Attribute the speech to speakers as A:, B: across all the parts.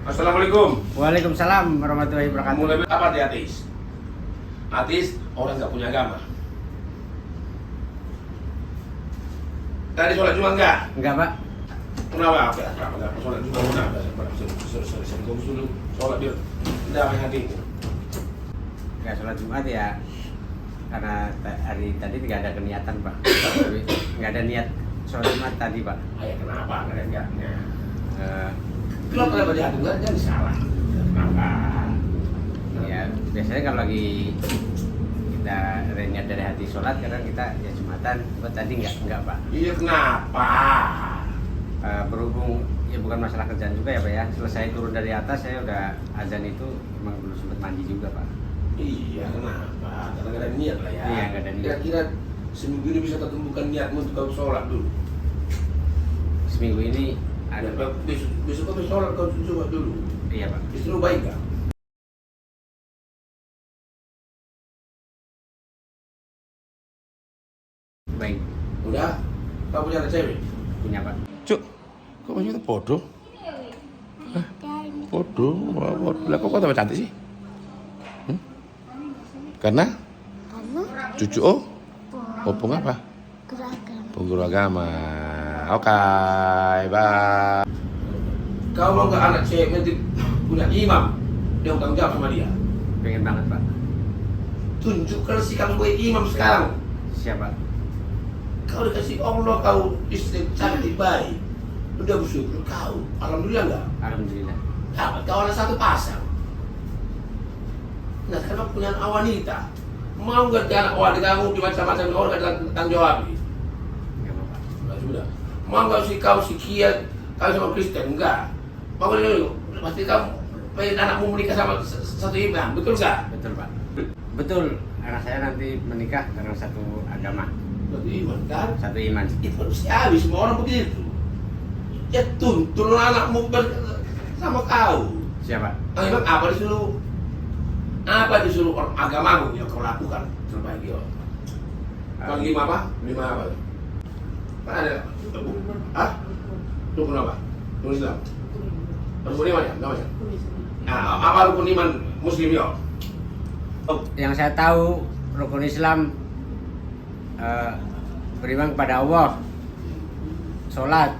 A: Assalamualaikum.
B: Waalaikumsalam warahmatullahi wabarakatuh.
A: Mulai apa dia ateis? Ateis orang nggak punya agama. Tadi sholat Jumat enggak?
B: Enggak, Pak.
A: Kenapa? Oke, kenapa enggak? Sholat Jumat enggak? Sorry. Gue dulu sholat dia. Damai hatiku.
B: Enggak sholat Jumat ya. Karena hari tadi tidak ada keniatan, Pak. Enggak ada niat sholat Jumat tadi, Pak.
A: Ayah kenapa? Nggak ada niatnya.
B: Eh,
A: Kenapa di hati enggak? Jangan salah. Kenapa?
B: ya biasanya kalau lagi kita ada niat dari hati sholat, kadang kita ya Jumatan. Buat tadi enggak, Pak.
A: Iya kenapa?
B: Berhubung ya bukan masalah kerjaan juga ya, Pak ya. Selesai turun dari atas saya udah azan itu emang belum sempat mandi juga, Pak.
A: Iya kenapa? Karena nggak ada niat lah ya.
B: Iya, nggak ada niat.
A: Kira-kira seminggu ini bisa ketemukan niatmu untuk kau sholat dulu.
B: Seminggu ini ada,
A: Ya,
B: Pak.
A: besok kau sholat kau coba dulu.
B: Iya, Pak.
A: Istri lu baik nggak?
B: Baik,
A: Udah? Kau punya anak cewek?
B: punya, Pak.
A: Cuk, kok punya itu bodoh? Hah? Bodoh? Lah kok tambah cantik sih? Karena? Cucu opung apa? Pengguru agama. Oke, bye. Kau mau nggak anak cewek nanti punya imam? Dia tanggung jawab sama dia.
B: Pengen banget, Pak.
A: Tunjukkan sikap gue imam sekarang.
B: Siapa?
A: Kau dikasih Allah, kau istri cantik baik. Udah bersyukur kau. Alhamdulillah enggak?
B: Alhamdulillah.
A: Dapat kau anak satu pasang. Nah, karena punya anak wanita. Mau nggak dia anak wanita kamu di macam-macam orang nggak tanggung jawab?
B: Enggak mau, Pak.
A: Enggak sudah. Mau nggak sih kau sekian kau sama Kristen? Enggak. Mau nggak dulu? Pasti kamu pengen anakmu menikah sama satu imam, betul nggak?
B: Betul, Pak. Betul. Anak saya nanti menikah karena satu agama,
A: Satu iman kan?
B: satu iman.
A: Itu manusiawi, semua orang begitu. Ya tuntun anakmu sama kau.
B: Siapa?
A: Emang apa disuruh? Apa disuruh orang agamamu yang kau lakukan terbaik yo? Bang lima apa? Lima apa? Mana ada? Hah? Rukun apa? Rukun Islam. Rukun iman ya? Namanya? Nah, apa rukun iman Muslim yo?
B: Yang saya tahu rukun Islam beriman kepada Allah, sholat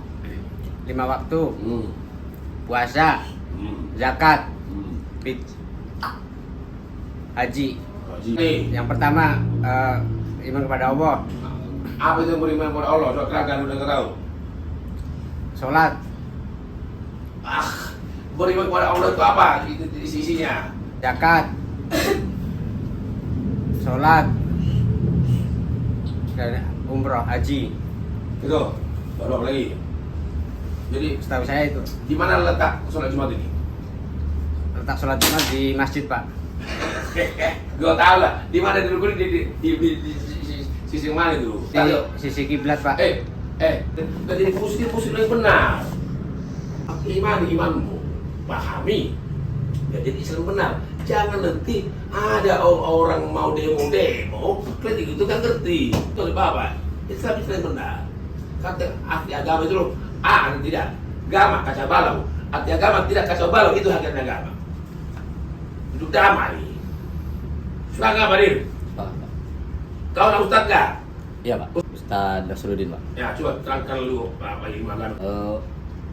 B: 5 waktu, puasa, zakat, haji.
A: Nih,
B: Yang pertama iman kepada Allah,
A: apa itu beriman kepada Allah? Sudah terangkan udah nggak tahu.
B: sholat,
A: Beriman kepada Allah itu apa? Itu isinya.
B: zakat, sholat, dan umroh, haji.
A: Itu baru apa lagi? Jadi
B: Setahu saya itu
A: di mana letak sholat Jumat ini?
B: letak sholat Jumat di masjid, Pak.
A: Gue tahu lah. Di mana di rukun di sisi mana itu?
B: Di sisi kiblat, Pak.
A: Jadi muslim yang benar. Imanmu, pahami. Ya, jadi Islam benar. Jangan nanti ada orang mau demo, kritik itu kan ngerti. Itu apa? Islam benar. Kata ahli agama itu loh, tidak. Agama kacau balau. Arti agama tidak kacau balau, itu hakikat agama. Hidup damai. Suka nggak, Badir? Kau nak ustad nggak?
C: Iya Pak, Ustadz Nasruddin Pak.
A: Ya, coba terangkan dulu apa iman.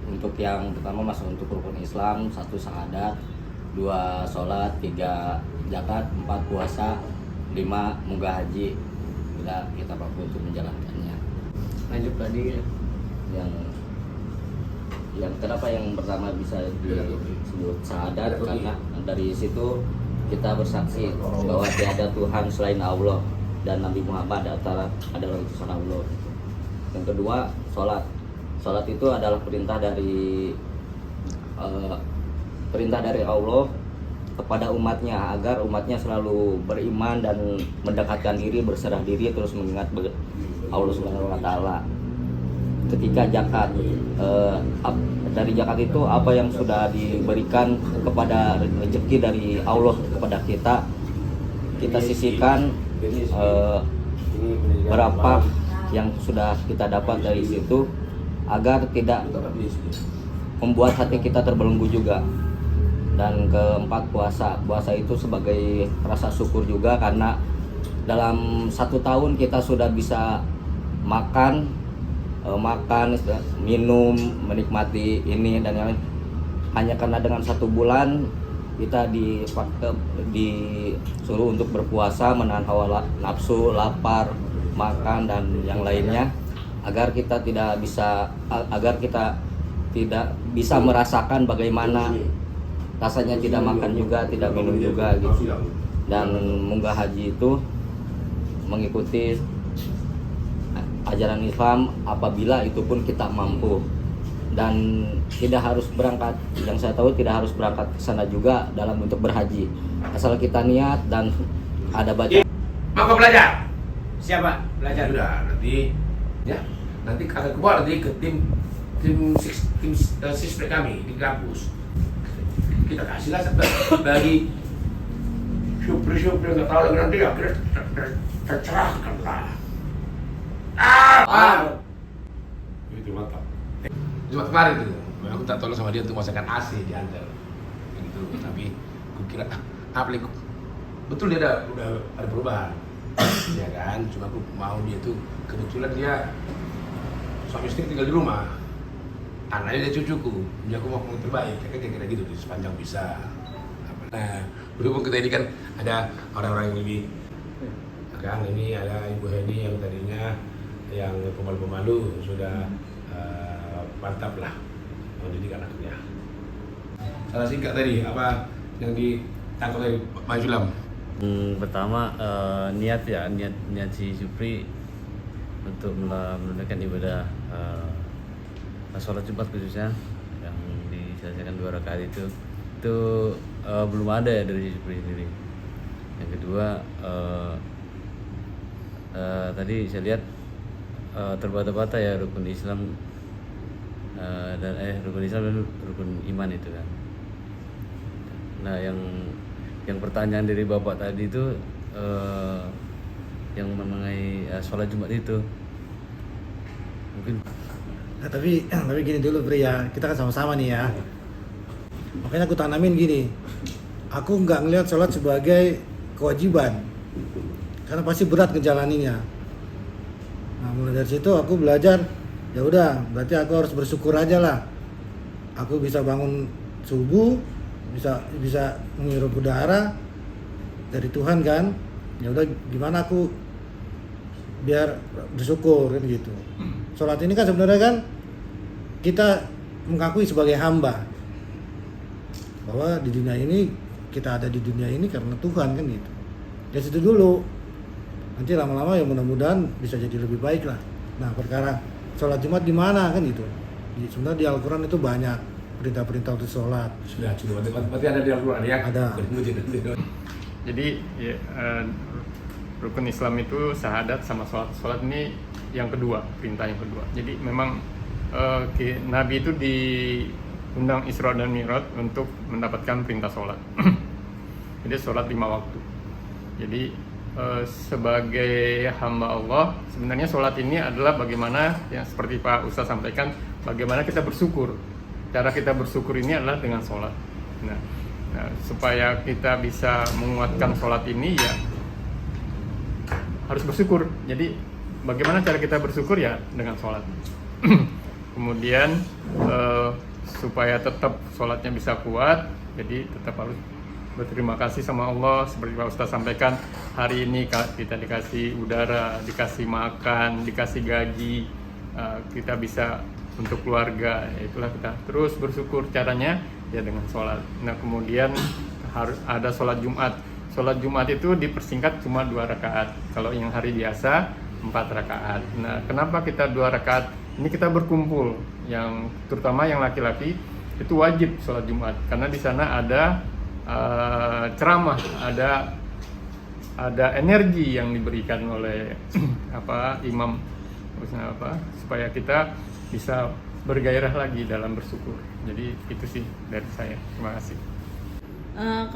C: Untuk yang pertama masuk untuk rukun Islam, 1 syahadat, 2 sholat, 3 zakat, 4 puasa, 5 munggah haji. Bila kita mampu untuk menjalankannya.
B: Lanjut tadi.
C: Yang kenapa yang pertama bisa disebut syahadat, karena dari situ kita bersaksi bahwa tiada Tuhan selain Allah dan Nabi Muhammad adalah utusan Allah. Yang kedua, sholat. Sholat itu adalah perintah dari Allah kepada umatnya, agar umatnya selalu beriman dan mendekatkan diri, berserah diri, terus mengingat Allah Subhanahu wa Ta'ala. Ketika zakat, dari zakat itu apa yang sudah diberikan kepada rezeki dari Allah kepada kita sisihkan berapa yang sudah kita dapat dari situ, agar tidak membuat hati kita terbelenggu juga. Dan keempat, puasa itu sebagai rasa syukur juga, karena dalam 1 tahun kita sudah bisa makan, minum, menikmati ini dan yang lain. Hanya karena dengan 1 bulan kita disuruh untuk berpuasa, menahan hawa nafsu, lapar, makan dan yang lainnya, agar kita tidak bisa merasakan bagaimana rasanya tidak makan juga, tidak minum juga gitu. Dan munggah haji itu mengikuti ajaran Islam apabila itu pun kita mampu, dan tidak harus berangkat, yang saya tahu tidak harus berangkat ke sana juga dalam bentuk berhaji, asal kita niat dan ada baca.
A: Mau belajar?
B: Siapa? Belajar.
A: Sudah, nanti kakak kebawa nanti ke tim sisprek kami di kampus. Kita kasihlah bagi syukur-syukur yang nggak tahu lagi, nanti akhirnya tercerahkan lah. Itu mantap. Cuma kemarin tuh, aku tak tolong sama dia untuk masakan AC diantar gitu, tapi aku kira betul dia udah ada perubahan ya kan, cuma aku mau dia tuh kebetulan dia suami istri tinggal di rumah, anaknya dia cucuku, jadi aku mau yang terbaik, kira-kira gitu di sepanjang bisa. Nah, berhubung kita ini kan ada orang-orang yang lebih, kan ini ada Ibu Heni yang tadinya yang pemalu-pemalu sudah mantap lah mendidik anaknya. Salah singkat tadi apa yang ditangkap dari Pak Sulam?
D: Pertama niat si Supri untuk menunaikan ibadah sholat Jumat khususnya yang diselesaikan 2 rakaat itu belum ada ya dari Supri sendiri. Yang kedua tadi saya lihat terbata-bata ya rukun Islam dan rukun iman itu kan. Nah yang pertanyaan dari Bapak tadi itu yang mengenai sholat Jumat itu mungkin.
E: Nah, tapi gini dulu Bri ya, kita kan sama-sama nih ya. Makanya aku tanamin gini, aku nggak ngelihat sholat sebagai kewajiban, karena pasti berat ngejalaninnya. Nah mulai dari situ aku belajar, ya udah berarti aku harus bersyukur aja lah. Aku bisa bangun subuh, bisa menghirup udara dari Tuhan kan. Ya udah gimana aku biar bersyukur kan gitu. Sholat ini kan sebenarnya kan kita mengakui sebagai hamba, bahwa di dunia ini kita ada di dunia ini karena Tuhan kan gitu. Dari situ dulu, nanti lama-lama ya mudah-mudahan bisa jadi lebih baik lah. Nah perkara sholat Jumat di mana kan gitu. Sebenarnya di Al-Quran itu banyak perintah-perintah untuk sholat.
A: Sudah, berarti ada di Al-Quran ya?
E: Ada.
F: Jadi ya, rukun Islam itu syahadat sama sholat. Sholat ini yang kedua, perintah yang kedua. Jadi memang Nabi itu diundang Isra dan Mi'raj untuk mendapatkan perintah sholat. Jadi sholat 5 waktu. Jadi sebagai hamba Allah, sebenarnya sholat ini adalah bagaimana yang seperti Pak Ustaz sampaikan, bagaimana kita bersyukur. Cara kita bersyukur ini adalah dengan sholat. Nah, supaya kita bisa menguatkan sholat ini ya harus bersyukur. Jadi bagaimana cara kita bersyukur ya dengan sholat. Kemudian supaya tetap sholatnya bisa kuat, jadi tetap harus berterima kasih sama Allah. Seperti Pak Ustaz sampaikan, hari ini kita dikasih udara, dikasih makan, dikasih gaji, kita bisa untuk keluarga. Itulah kita terus bersyukur, caranya ya dengan sholat. Nah kemudian harus ada sholat Jumat. Sholat Jumat itu dipersingkat cuma 2 rakaat. Kalau yang hari biasa 4 rakaat. Nah kenapa kita 2 rakaat? Ini kita berkumpul, yang terutama yang laki-laki itu wajib sholat Jumat karena di sana ada ceramah, ada energi yang diberikan oleh imam, supaya kita bisa bergairah lagi dalam bersyukur. Jadi itu sih dari saya. Terima kasih.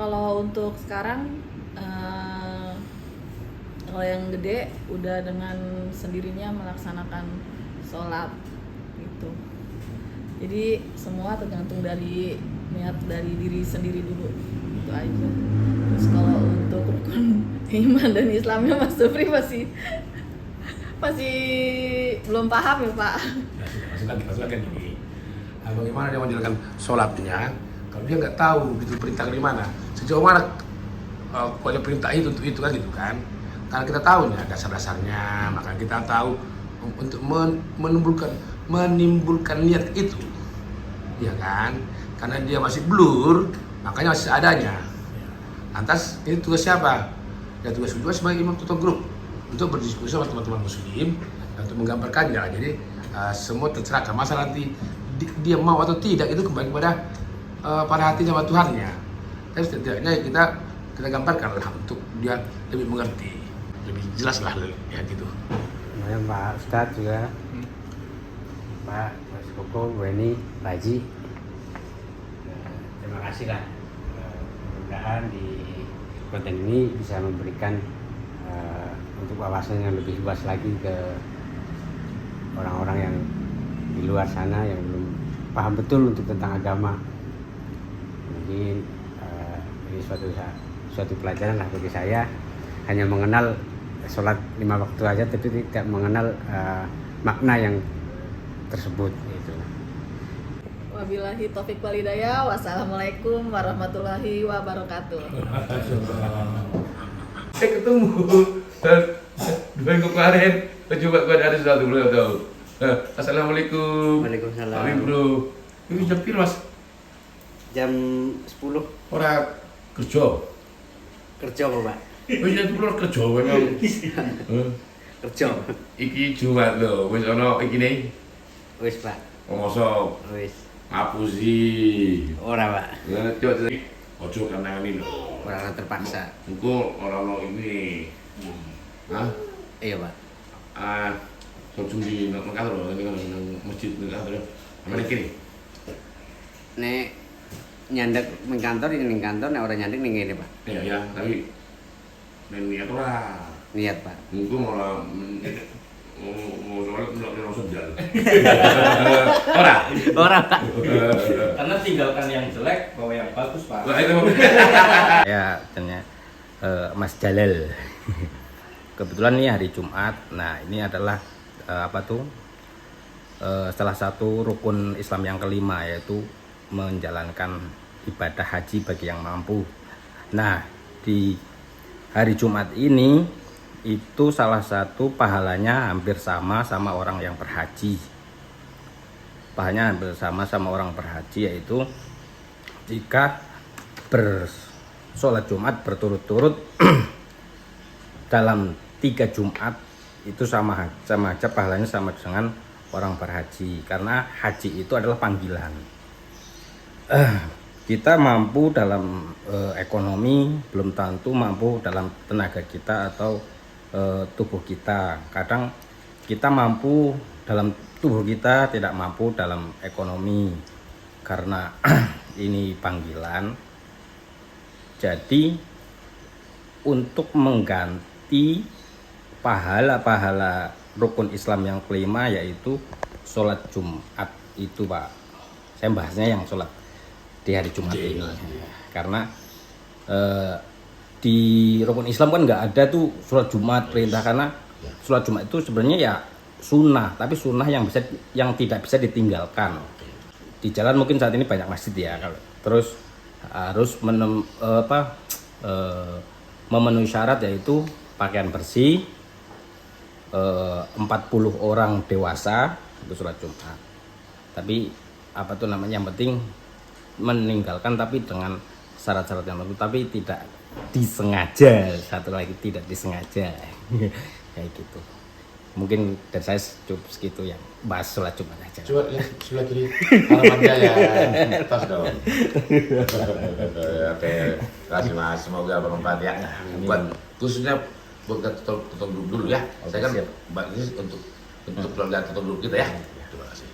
G: Kalau untuk sekarang, kalau yang gede udah dengan sendirinya melaksanakan sholat gitu. Jadi semua tergantung dari niat dari diri sendiri dulu, itu aja. Terus kalau untuk rukun iman dan Islamnya Mas Supri masih belum paham ya Pak.
A: Masuk lagi gini. Bagaimana dia menjalankan sholatnya kalau dia nggak tahu itu perintah di mana, sejauh mana pokoknya perintah itu untuk itu kan gitu kan. Karena kita tahu ya dasar-dasarnya, maka kita tahu untuk menimbulkan niat itu, ya kan? Karena dia masih blur, makanya masih adanya. Lantas ini tugas siapa? Ya tugas kedua sebagai imam tutor grup untuk berdiskusi sama teman-teman muslim untuk menggambarkannya. Jadi semua tercerahkan. Masalah nanti dia mau atau tidak itu kembali kepada pada hatinya sama Tuhannya. Tapi setidaknya kita gambarkan lah untuk dia lebih mengerti, lebih jelas lah ya gitu.
B: Ya, Pak Ustadz juga, Pak Mas Koko, Bu Eni, Pak Haji. Terima kasih lah. Mudah-mudahan di konten ini bisa memberikan untuk wawasan yang lebih luas lagi ke orang-orang yang di luar sana yang belum paham betul untuk tentang agama. Mungkin ini suatu pelajaran lah bagi saya. Hanya mengenal sholat 5 waktu aja, tapi tidak mengenal makna yang tersebut. Gitu.
G: Wabillahi taufik wal hidayah. Wassalamualaikum warahmatullahi wabarakatuh.
A: Saya ketemu dua minggu kemarin, coba gua ada sesuatu belum tahu. Assalamualaikum.
B: Waalaikumsalam.
A: Tapi bro, ini jam piro Mas?
B: Jam 10
A: Ora kerja.
B: kerja Pak.
A: Wis jam 10 kerja memang.
B: Kerja.
A: Iki Jumat lho, wis ana iki ne.
B: Wis Pak.
A: Mosok
B: Wis.
A: ngapusi.
B: Ora Pak.
A: Coba ojo kanangani lho.
B: Ora terpaksa.
A: Engko ora ono ini. Hah?
B: Iya Pak.
A: Langsung di kantor loh, nang masjid nang kantor. Amane kene.
B: Nek nyandek ning kantor ini ning kantor, nek ora nyandek ning kene Pak.
A: Iya ya, tapi niat ora.
B: Niat Pak.
A: Engko malah mau sholat nggak langsung jalan. Ora.
B: Ora Pak.
C: Karena tinggalkan yang jelek, bawa yang bagus Pak.
A: Lah itu.
C: Ya, ternyata Mas Jalal. Kebetulan ini hari Jumat. Nah, ini adalah salah satu rukun Islam yang kelima, yaitu menjalankan ibadah haji bagi yang mampu. Nah, di hari Jumat ini itu salah satu pahalanya hampir sama orang yang berhaji. Pahalanya hampir sama orang berhaji, yaitu jika bersolat Jumat berturut-turut dalam 3 Jumat itu sama aja pahalanya sama dengan orang berhaji, karena haji itu adalah panggilan. Kita mampu dalam ekonomi, belum tentu mampu dalam tenaga kita atau tubuh kita. Kadang kita mampu dalam tubuh kita, tidak mampu dalam ekonomi, karena ini panggilan. Jadi untuk mengganti pahala-pahala rukun Islam yang kelima, yaitu sholat Jumat itu Pak, saya bahasnya yang sholat di hari Jumat ini, karena di rukun Islam kan nggak ada tuh sholat Jumat perintah, karena sholat Jumat itu sebenarnya ya sunnah, tapi sunnah yang tidak bisa ditinggalkan. Di jalan mungkin saat ini banyak masjid ya, terus harus memenuhi syarat, yaitu pakaian bersih, 40 orang dewasa untuk sholat Jumat. Tapi yang penting meninggalkan, tapi dengan syarat-syarat yang tertentu, tapi tidak disengaja. Satu lagi, tidak disengaja. Kayak gitu. Mungkin dari saya cukup segitu yang bahas sholat Jumat aja.
A: Coba ya, sebelah kiri. Halaman jaya. Tas dong. Oke, kasih Mas, semoga bermanfaat ya. Buat khususnya buat tutup grup dulu ya. Saya kan mbak ini untuk keluarga tutup grup kita ya. Terima kasih.